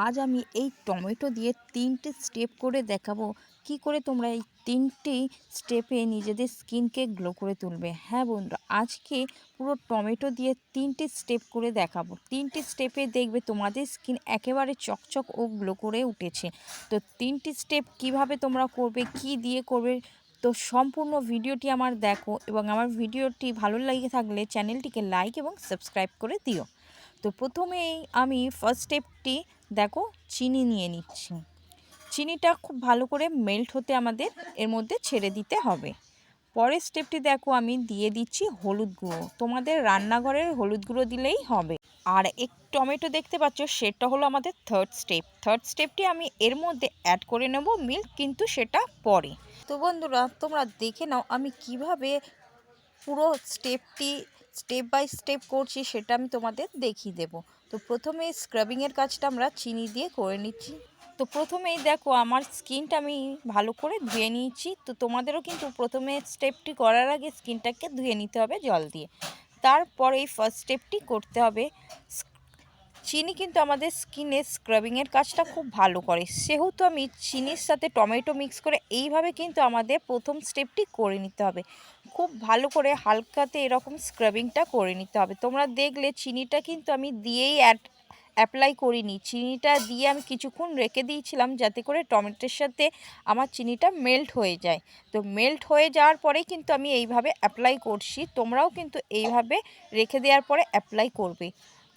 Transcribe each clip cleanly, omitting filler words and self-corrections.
আজ আমি এই টমেটো দিয়ে ৩টে স্টেপ করে দেখাবো কি করে তোমরা এই ৩টি স্টেপে নিজেদের স্কিনকে গ্লো করে তুলবে। হ্যাঁ বন্ধুরা, আজকে পুরো টমেটো দিয়ে ৩টে স্টেপ করে দেখাবো। ৩টে স্টেপে দেখবে তোমাদের স্কিন একেবারে চকচক ও গ্লো করে উঠেছে। তো ৩টি স্টেপ কিভাবে তোমরা করবে, কি দিয়ে করবে, তো সম্পূর্ণ ভিডিওটি আমার দেখো এবং আমার ভিডিওটি ভালো লেগে থাকলে চ্যানেলটিকে লাইক এবং সাবস্ক্রাইব করে দিও। তো প্রথমেই আমি ফার্স্ট স্টেপটি দেখো, চিনি নিয়ে নিচ্ছি। চিনিটা খুব ভালো করে মেল্ট হতে আমাদের এর মধ্যে ছেড়ে দিতে হবে। পরের স্টেপটি দেখো, আমি দিয়ে দিচ্ছি হলুদ গুঁড়ো। তোমাদের রান্নাঘরের হলুদ গুঁড়ো দিলেই হবে। আর এক টমেটো দেখতে পাচ্ছ, সেটা হলো আমাদের থার্ড স্টেপ। থার্ড স্টেপটি আমি এর মধ্যে অ্যাড করে নেব মিল্ক, কিন্তু সেটা পরে। তো বন্ধুরা, তোমরা দেখে নাও আমি কিভাবে পুরো স্টেপটি স্টেপ বাই স্টেপ করছি, সেটা আমি তোমাদের দেখিয়ে দেব। তো প্রথমে স্ক্রাবিংয়ের কাজটা আমরা চিনি দিয়ে করে নিচ্ছি। তো প্রথমেই দেখো আমার স্কিনটা আমি ভালো করে ধুয়ে নিয়েছি। তো তোমাদেরও কিন্তু প্রথমে স্টেপটি করার আগে স্কিনটাকে ধুয়ে নিতে হবে জল দিয়ে। তারপরে এই ফার্স্ট স্টেপটি করতে হবে। চিনি কিন্তু আমাদের স্কিনে স্ক্রাবিংয়ের কাজটা খুব ভালো করে, সেহেতু আমি চিনির সাথে টমেটো মিক্স করে এইভাবে কিন্তু আমাদের প্রথম স্টেপটি করে নিতে হবে। খুব ভালো করে হালকাতে এরকম স্ক্রাবিংটা করে নিতে হবে। তোমরা দেখলে চিনিটা কিন্তু আমি দিয়েই অ্যাপ্লাই করিনি। চিনিটা দিয়ে আমি কিছুক্ষণ রেখে দিয়েছিলাম যাতে করে টমেটোর সাথে আমার চিনিটা মেল্ট হয়ে যায়। তো মেল্ট হয়ে যাওয়ার পরেই কিন্তু আমি এইভাবে অ্যাপ্লাই করছি। তোমরাও কিন্তু এইভাবে রেখে দেওয়ার পরে অ্যাপ্লাই করবে।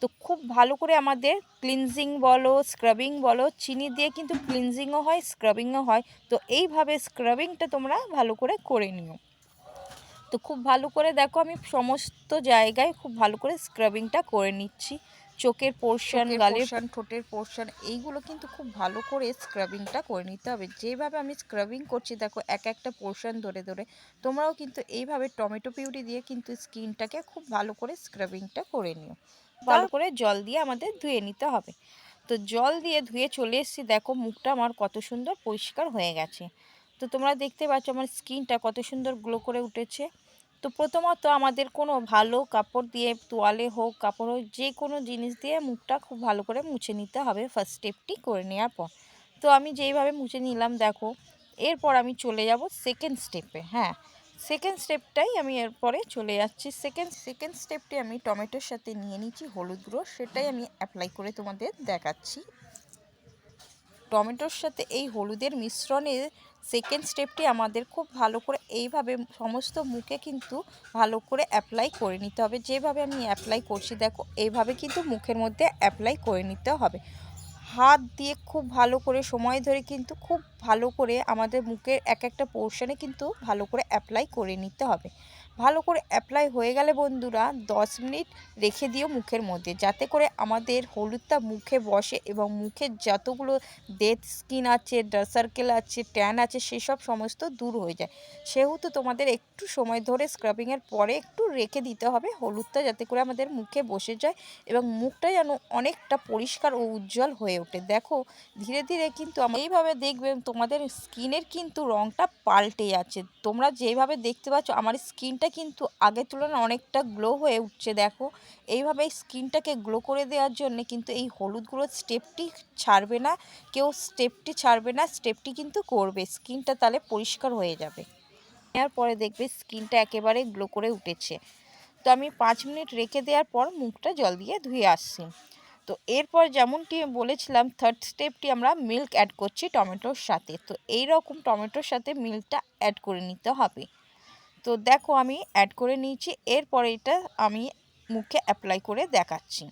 তো খুব ভালো করে আমাদের ক্লিনজিং বলো, স্ক্রাবিং বলো, চিনি দিয়ে কিন্তু ক্লিনজিংও হয়, স্ক্রাবিংও হয়। তো এইভাবে স্ক্রাবিংটা তোমরা ভালো করে করে নিও। তো খুব ভালো করে দেখো, আমি সমস্ত জায়গায় খুব ভালো করে স্ক্রাবিংটা করে নিচ্ছি। চোখের পোর্শন, গালের পোর্শন, ঠোঁটের পোর্শন, এইগুলো কিন্তু খুব ভালো করে স্ক্রাবিংটা করে নিতে হবে। যেভাবে আমি স্ক্রাবিং করছি দেখো, এক একটা পোর্শন ধরে ধরে, তোমরাও কিন্তু এইভাবে টমেটো পিউরি দিয়ে কিন্তু স্কিনটাকে খুব ভালো করে স্ক্রাবিংটা করে নিও। ভালো করে জল দিয়ে আমাদের ধুয়ে নিতে হবে। তো জল দিয়ে ধুয়ে চলে এসেছি, দেখো মুখটা আমার কত সুন্দর পরিষ্কার হয়ে গেছে। তো তোমরা দেখতে পাচ্ছ আমার স্কিনটা কত সুন্দর গ্লো করে উঠেছে। তো প্রথমত আমাদের কোনো ভালো কাপড় দিয়ে, তোয়ালে হোক, কাপড় হোক, যে কোনো জিনিস দিয়ে মুখটা খুব ভালো করে মুছে নিতে হবে ফার্স্ট স্টেপটি করে নেওয়ার পর। তো আমি যেইভাবে মুছে নিলাম দেখো, এরপর আমি চলে যাব সেকেন্ড স্টেপে। হ্যাঁ, সেকেন্ড স্টেপটাই আমি এরপরে চলে যাচ্ছি। সেকেন্ড স্টেপটি আমি টমেটোর সাথে নিয়ে নিচ্ছি হলুদ গুঁড়ো, সেটাই আমি অ্যাপ্লাই করে তোমাদের দেখাচ্ছি। টমেটোর সাথে এই হলুদের মিশ্রণে সেকেন্ড স্টেপটি আমাদের খুব ভালো করে এইভাবে সমস্ত মুখে কিন্তু ভালো করে অ্যাপ্লাই করে নিতে হবে। যেভাবে আমি অ্যাপ্লাই করছি দেখো, এইভাবে কিন্তু মুখের মধ্যে অ্যাপ্লাই করে নিতে হবে। হাত দিয়ে খুব ভালো করে সময় ধরে কিন্তু খুব ভালো করে আমাদের মুখের এক একটা পোর্শনে কিন্তু ভালো করে অ্যাপ্লাই করে নিতে হবে। ভালো করে অ্যাপ্লাই হয়ে গেলে বন্ধুরা 10 মিনিট রেখে দিও মুখের মধ্যে, যাতে করে আমাদের হলুদটা মুখে বসে এবং মুখের যতগুলো ডেড স্কিন আছে, ডার্ক সার্কেল আছে, ট্যান আছে, সেসব সমস্ত দূর হয়ে যায়। সেহেতু তোমাদের একটু সময় ধরে স্ক্রাবিংয়ের পরে একটু রেখে দিতে হবে হলুদটা, যাতে করে আমাদের মুখে বসে যায় এবং মুখটা যেন অনেকটা পরিষ্কার ও উজ্জ্বল হয়ে ওঠে। দেখো ধীরে ধীরে কিন্তু এইভাবে দেখবে তোমাদের স্কিনের কিন্তু রঙটা পাল্টে যাচ্ছে। তোমরা যেভাবে দেখতে পাচ্ছ আমার স্কিনটা কিন্তু আগের তুলনায় অনেকটা গ্লো হয়ে উঠছে। দেখো এইভাবে স্কিনটাকে গ্লো করে দেওয়ার জন্য কিন্তু এই হলুদ গুঁড়োর স্টেপটি ছাড়বে না, কেউ স্টেপটি ছাড়বে না, স্টেপটি কিন্তু করবে, স্কিনটা তাহলে পরিষ্কার হয়ে যাবে। নেওয়ার পরে দেখবে স্কিনটা একেবারে গ্লো করে উঠেছে। তো আমি 5 মিনিট রেখে দেওয়ার পর মুখটা জল দিয়ে ধুয়ে আসছি। তো এরপর যেমনটি বলেছিলাম, থার্ড স্টেপটি আমরা মিল্ক অ্যাড করছি টমেটোর সাথে। তো এই রকম টমেটোর সাথে মিল্কটা অ্যাড করে নিতে হবে। তো দেখো আমি অ্যাড করে নিয়েছি। এরপরে এটা আমি মুখে অ্যাপ্লাই করে দেখাচ্ছি।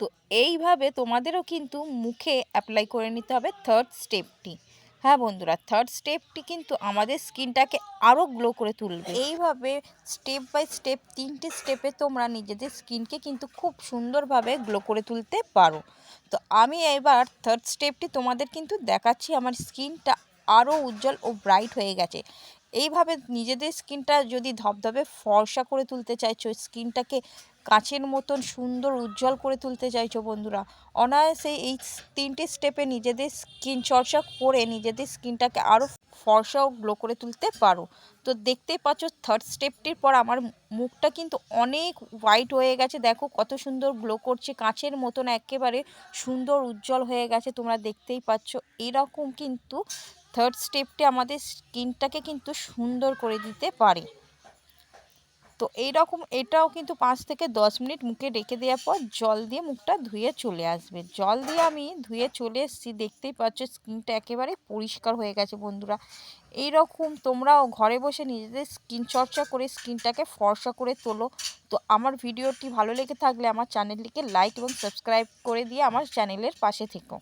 তো এইভাবে তোমাদেরও কিন্তু মুখে অ্যাপ্লাই করে নিতে হবে থার্ড স্টেপটি। হ্যাঁ বন্ধুরা, থার্ড স্টেপটি কিন্তু আমাদের স্কিনটাকে আরও গ্লো করে তুলবে। এইভাবে স্টেপ বাই স্টেপ 3টে স্টেপে তোমরা নিজেদের স্কিনকে কিন্তু খুব সুন্দরভাবে গ্লো করে তুলতে পারো। তো আমি এবার থার্ড স্টেপটি তোমাদের কিন্তু দেখাচ্ছি। আমার স্কিনটা আরও উজ্জ্বল ও ব্রাইট হয়ে গেছে। এইভাবে নিজেদের স্কিনটা যদি ধবধবে ফর্সা করে তুলতে চাইছো, স্কিনটাকে কাচের মতন সুন্দর উজ্জ্বল করে তুলতে চাইছো বন্ধুরা, অনায়াসে এই 3টে স্টেপে নিজেদের স্কিন চর্চা করে নিজেদের স্কিনটাকে আরও ফর্সা ও গ্লো করে তুলতে পারো। তো দেখতেই পাচ্ছ থার্ড স্টেপটির পর আমার মুখটা কিন্তু অনেক হোয়াইট হয়ে গেছে। দেখো কত সুন্দর গ্লো করছে, কাঁচের মতন একেবারে সুন্দর উজ্জ্বল হয়ে গেছে, তোমরা দেখতেই পাচ্ছ। এরকম কিন্তু থার্ড স্টেপটি আমাদের স্কিনটাকে কিন্তু সুন্দর করে দিতে পারে। তো এইরকম এটাও কিন্তু 5 থেকে 10 মিনিট মুখে রেখে দেওয়ার পর জল দিয়ে মুখটা ধুয়ে চলে আসবে। জল দিয়ে আমি ধুয়ে চলে এসেছি, দেখতেই পাচ্ছ স্কিনটা একেবারে পরিষ্কার হয়ে গেছে বন্ধুরা। এইরকম তোমরাও ঘরে বসে নিজেদের স্কিন চর্চা করে স্কিনটাকে ফর্সা করে তোলো। তো আমার ভিডিওটি ভালো লেগে থাকলে আমার চ্যানেলটিকে লাইক এবং সাবস্ক্রাইব করে দিয়ে আমার চ্যানেলের পাশে থেকো।